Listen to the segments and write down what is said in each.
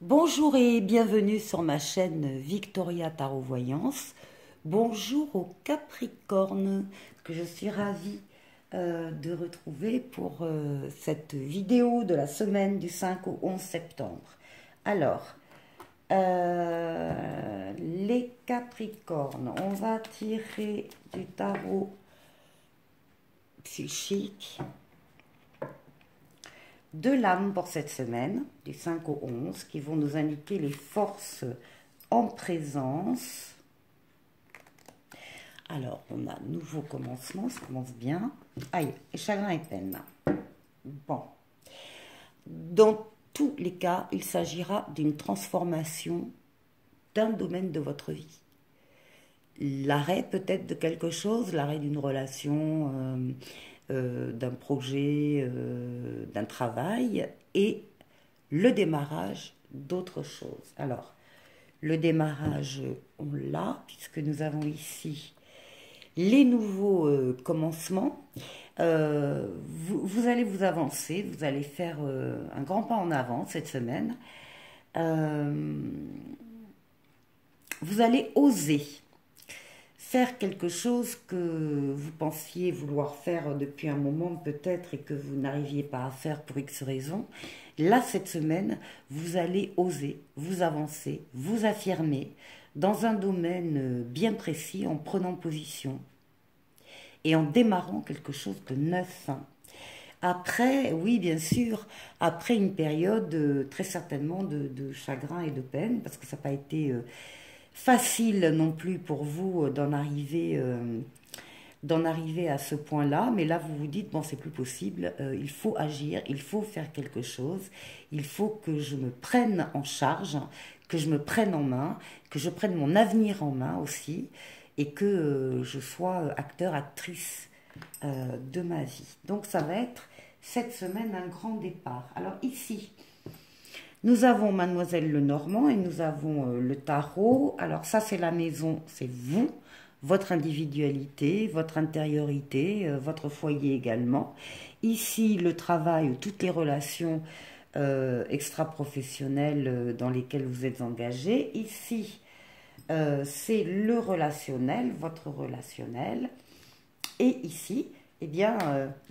Bonjour et bienvenue sur ma chaîne Victoria Tarot Voyance. Bonjour aux Capricornes que je suis ravie de retrouver pour cette vidéo de la semaine du 5 au 11 septembre. Alors, les Capricornes, on va tirer du tarot psychique de l'âme pour cette semaine, du 5 au 11, qui vont nous indiquer les forces en présence. Alors, on a nouveau commencement, ça commence bien. Aïe, et chagrin et peine. Bon. Dans tous les cas, il s'agira d'une transformation d'un domaine de votre vie. L'arrêt peut-être de quelque chose, l'arrêt d'une relation, d'un projet, d'un travail et le démarrage d'autre chose. Alors, le démarrage, on l'a, puisque nous avons ici les nouveaux commencements. Vous allez vous avancer, vous allez faire un grand pas en avant cette semaine. Vous allez oser faire quelque chose que vous pensiez vouloir faire depuis un moment peut-être et que vous n'arriviez pas à faire pour X raisons. Là, cette semaine, vous allez oser, vous avancer, vous affirmer dans un domaine bien précis en prenant position et en démarrant quelque chose de neuf. Après, oui, bien sûr, après une période très certainement de chagrin et de peine, parce que ça n'a pas été facile non plus pour vous d'en arriver à ce point-là, mais là vous vous dites, bon, c'est plus possible, il faut agir, il faut faire quelque chose, il faut que je me prenne en charge, que je me prenne en main, que je prenne mon avenir en main aussi, et que je sois acteur, actrice de ma vie. Donc ça va être cette semaine un grand départ. Alors ici, nous avons Mademoiselle Lenormand et nous avons le tarot. Alors ça, c'est la maison, c'est vous, votre individualité, votre intériorité, votre foyer également. Ici, le travail, toutes les relations extra-professionnelles dans lesquelles vous êtes engagé. Ici, c'est le relationnel, votre relationnel. Et ici, eh bien,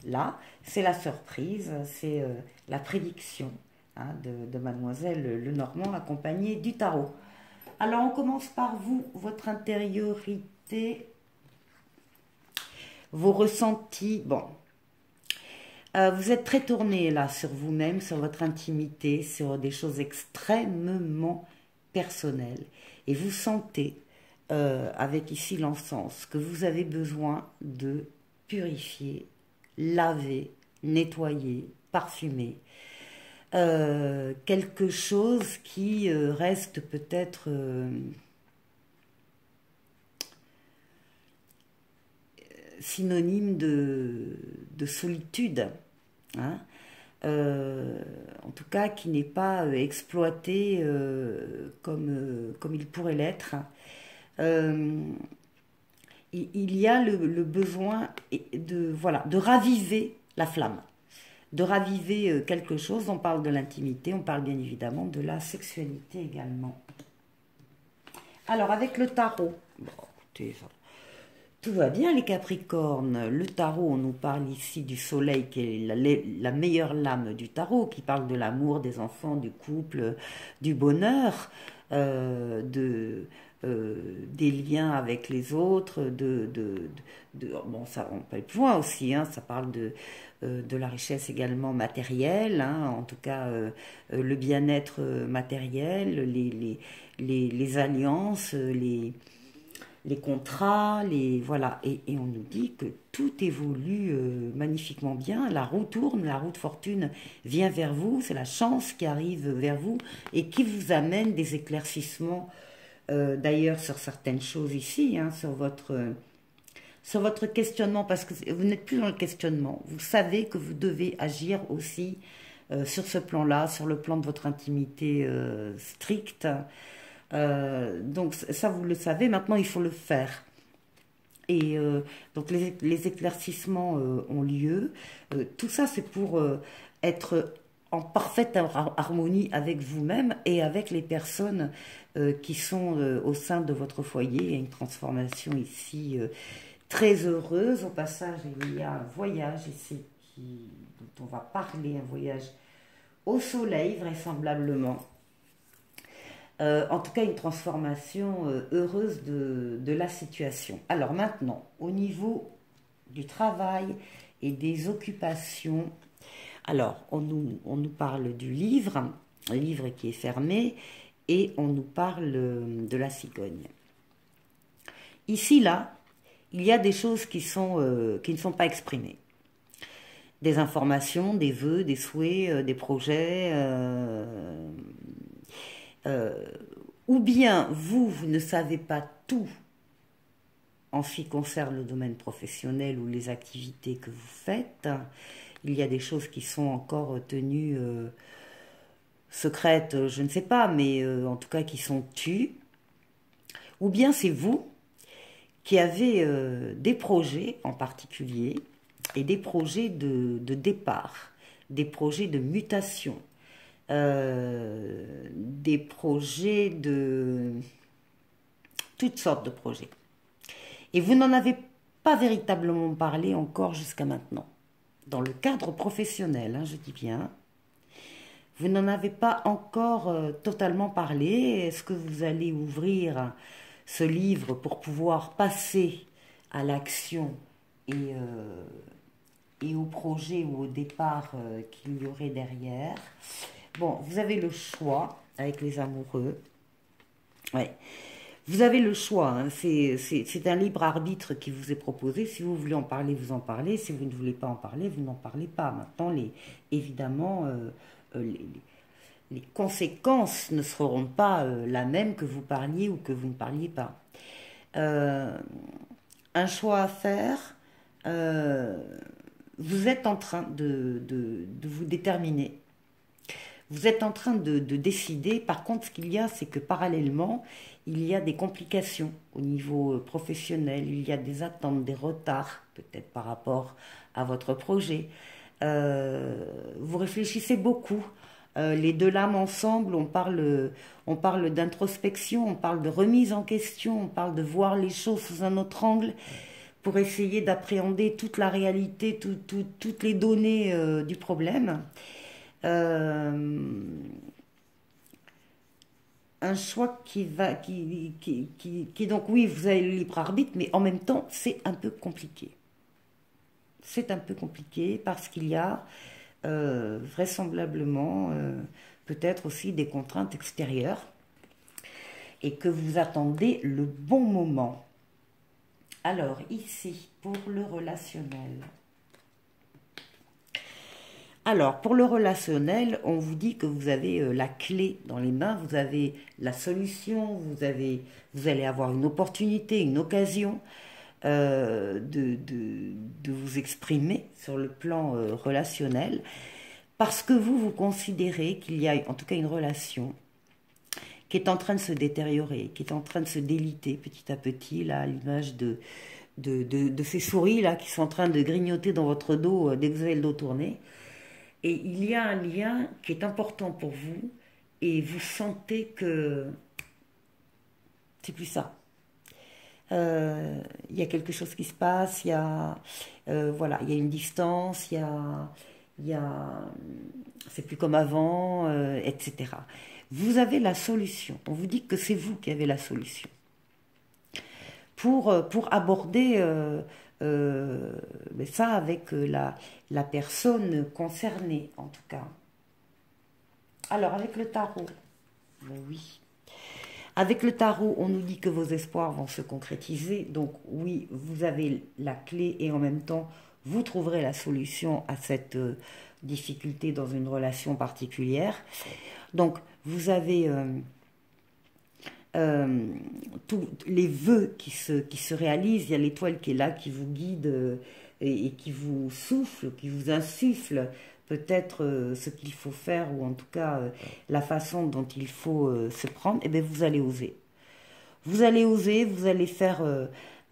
là, c'est la surprise, c'est la prédiction de Mademoiselle Lenormand accompagnée du tarot. Alors, on commence par vous, votre intériorité, vos ressentis. Bon, vous êtes très tourné là sur vous-même, sur votre intimité, sur des choses extrêmement personnelles. Et vous sentez, avec ici l'encens, que vous avez besoin de purifier, laver, nettoyer, parfumer. Quelque chose qui reste peut-être synonyme de solitude, hein, en tout cas qui n'est pas exploité comme il pourrait l'être. Il y a le besoin de raviver la flamme, de raviver quelque chose. On parle de l'intimité, on parle bien évidemment de la sexualité également. Alors, avec le tarot, bon, écoutez, tout va bien les Capricornes. Le tarot, on nous parle ici du soleil qui est la meilleure lame du tarot, qui parle de l'amour, des enfants, du couple, du bonheur, des liens avec les autres, bon, ça, on peut aller plus loin aussi, hein, ça parle de la richesse également matérielle, hein, en tout cas le bien-être matériel, les alliances, les contrats, voilà, et on nous dit que tout évolue magnifiquement bien, la roue tourne, la roue de fortune vient vers vous, c'est la chance qui arrive vers vous et qui vous amène des éclaircissements, d'ailleurs sur certaines choses ici, hein, sur votre questionnement, parce que vous n'êtes plus dans le questionnement, vous savez que vous devez agir aussi sur ce plan-là, sur le plan de votre intimité stricte. Donc ça, vous le savez, maintenant il faut le faire. Et donc les éclaircissements ont lieu. Tout ça, c'est pour être en parfaite harmonie avec vous-même et avec les personnes qui sont au sein de votre foyer. Il y a une transformation ici très heureuse. Au passage, il y a un voyage ici dont on va parler, un voyage au soleil vraisemblablement. En tout cas, une transformation heureuse de la situation. Alors maintenant, au niveau du travail et des occupations, alors on nous parle du livre, un livre qui est fermé, et on nous parle de la cigogne. Ici, là, il y a des choses qui ne sont pas exprimées. Des informations, des vœux, des souhaits, des projets. Ou bien vous ne savez pas tout en ce qui concerne le domaine professionnel ou les activités que vous faites. Il y a des choses qui sont encore tenues secrètes, je ne sais pas, mais en tout cas qui sont tues. Ou bien c'est vous qui avez des projets en particulier et des projets de départ, des projets de mutation, des projets de toutes sortes de projets. Et vous n'en avez pas véritablement parlé encore jusqu'à maintenant. Dans le cadre professionnel, hein, je dis bien, vous n'en avez pas encore totalement parlé. Est-ce que vous allez ouvrir ce livre pour pouvoir passer à l'action et au projet ou au départ qu'il y aurait derrière? Bon, vous avez le choix avec les amoureux. Ouais. Vous avez le choix, hein. C'est un libre arbitre qui vous est proposé. Si vous voulez en parler, vous en parlez. Si vous ne voulez pas en parler, vous n'en parlez pas. Maintenant, évidemment, les conséquences ne seront pas la même que vous parliez ou que vous ne parliez pas. Un choix à faire, vous êtes en train de vous déterminer. Vous êtes en train de décider. Par contre, ce qu'il y a, c'est que parallèlement, il y a des complications au niveau professionnel. Il y a des attentes, des retards, peut-être par rapport à votre projet. Vous réfléchissez beaucoup. Les deux lames ensemble, on parle d'introspection, on parle de remise en question, on parle de voir les choses sous un autre angle pour essayer d'appréhender toute la réalité, toutes les données du problème. Un choix qui donc oui, vous avez le libre arbitre, mais en même temps c'est un peu compliqué. C'est un peu compliqué parce qu'il y a vraisemblablement peut-être aussi des contraintes extérieures et que vous attendez le bon moment. Alors ici pour le relationnel. Alors, pour le relationnel, on vous dit que vous avez la clé dans les mains, vous avez la solution, vous allez avoir une opportunité, une occasion de vous exprimer sur le plan relationnel, parce que vous considérez qu'il y a en tout cas une relation qui est en train de se détériorer, qui est en train de se déliter petit à petit, là, à l'image de ces souris là, qui sont en train de grignoter dans votre dos dès que vous avez le dos tourné. Et il y a un lien qui est important pour vous et vous sentez que c'est plus ça. Il y a quelque chose qui se passe, voilà, il y a une distance, c'est plus comme avant, etc. Vous avez la solution. On vous dit que c'est vous qui avez la solution pour aborder ça avec la personne concernée, en tout cas. Alors, avec le tarot, oui. Avec le tarot, on nous dit que vos espoirs vont se concrétiser. Donc, oui, vous avez la clé et en même temps, vous trouverez la solution à cette difficulté dans une relation particulière. Donc, vous avez tous les vœux qui se réalisent. Il y a l'étoile qui est là, qui vous guide et qui vous souffle, qui vous insuffle peut-être ce qu'il faut faire, ou en tout cas la façon dont il faut se prendre. Et bien vous allez oser. Vous allez oser, vous allez faire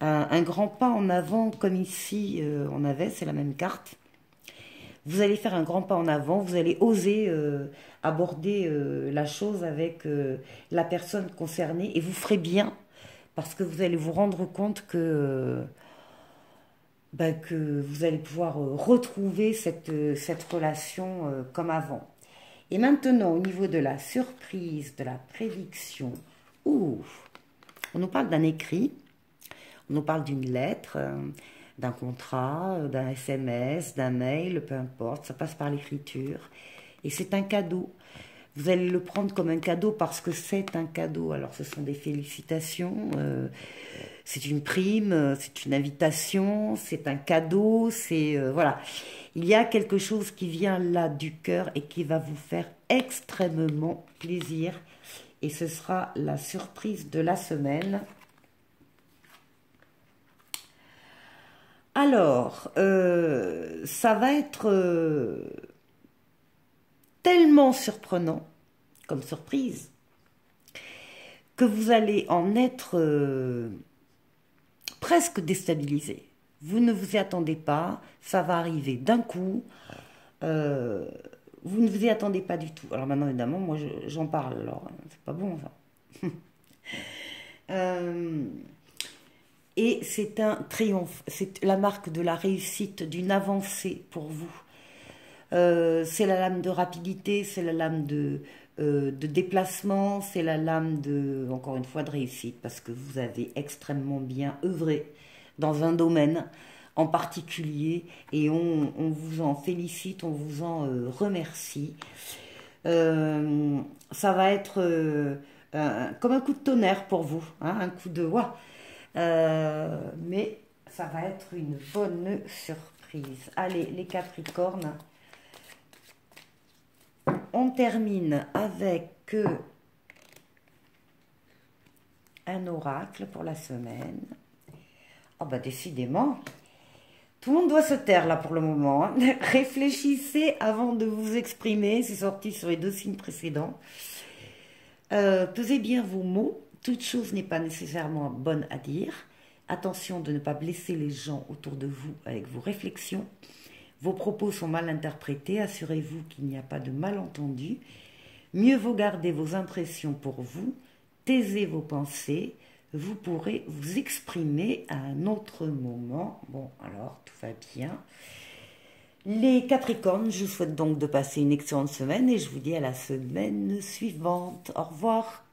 un grand pas en avant, comme ici on avait, c'est la même carte. vous allez faire un grand pas en avant, vous allez oser aborder la chose avec la personne concernée et vous ferez bien parce que vous allez vous rendre compte que vous allez pouvoir retrouver cette relation comme avant. Et maintenant, au niveau de la surprise, de la prédiction, on nous parle d'un écrit, on nous parle d'une lettre, d'un contrat, d'un SMS, d'un mail, peu importe, ça passe par l'écriture. Et c'est un cadeau. Vous allez le prendre comme un cadeau parce que c'est un cadeau. Alors ce sont des félicitations, c'est une prime, c'est une invitation, c'est un cadeau, c'est... voilà. Il y a quelque chose qui vient là du cœur et qui va vous faire extrêmement plaisir. Et ce sera la surprise de la semaine. Alors, ça va être tellement surprenant comme surprise que vous allez en être presque déstabilisé. Vous ne vous y attendez pas, ça va arriver d'un coup. Vous ne vous y attendez pas du tout. Alors maintenant, évidemment, moi j'en parle, alors c'est pas bon ça. Et c'est un triomphe, c'est la marque de la réussite, d'une avancée pour vous. C'est la lame de rapidité, c'est la lame de déplacement, c'est la lame de, encore une fois, de réussite, parce que vous avez extrêmement bien œuvré dans un domaine en particulier, et on vous en félicite, on vous en remercie. Ça va être comme un coup de tonnerre pour vous, hein, un coup de ouah. Mais ça va être une bonne surprise. Allez, les Capricornes, on termine avec un oracle pour la semaine. Oh bah décidément, tout le monde doit se taire là pour le moment. Hein. Réfléchissez avant de vous exprimer, c'est sorti sur les 2 signes précédents. Pesez bien vos mots. Toute chose n'est pas nécessairement bonne à dire. Attention de ne pas blesser les gens autour de vous avec vos réflexions. Vos propos sont mal interprétés. Assurez-vous qu'il n'y a pas de malentendu. Mieux vaut garder vos impressions pour vous. Taisez vos pensées. Vous pourrez vous exprimer à un autre moment. Bon, alors, tout va bien. Les Capricornes, je vous souhaite donc de passer une excellente semaine et je vous dis à la semaine suivante. Au revoir.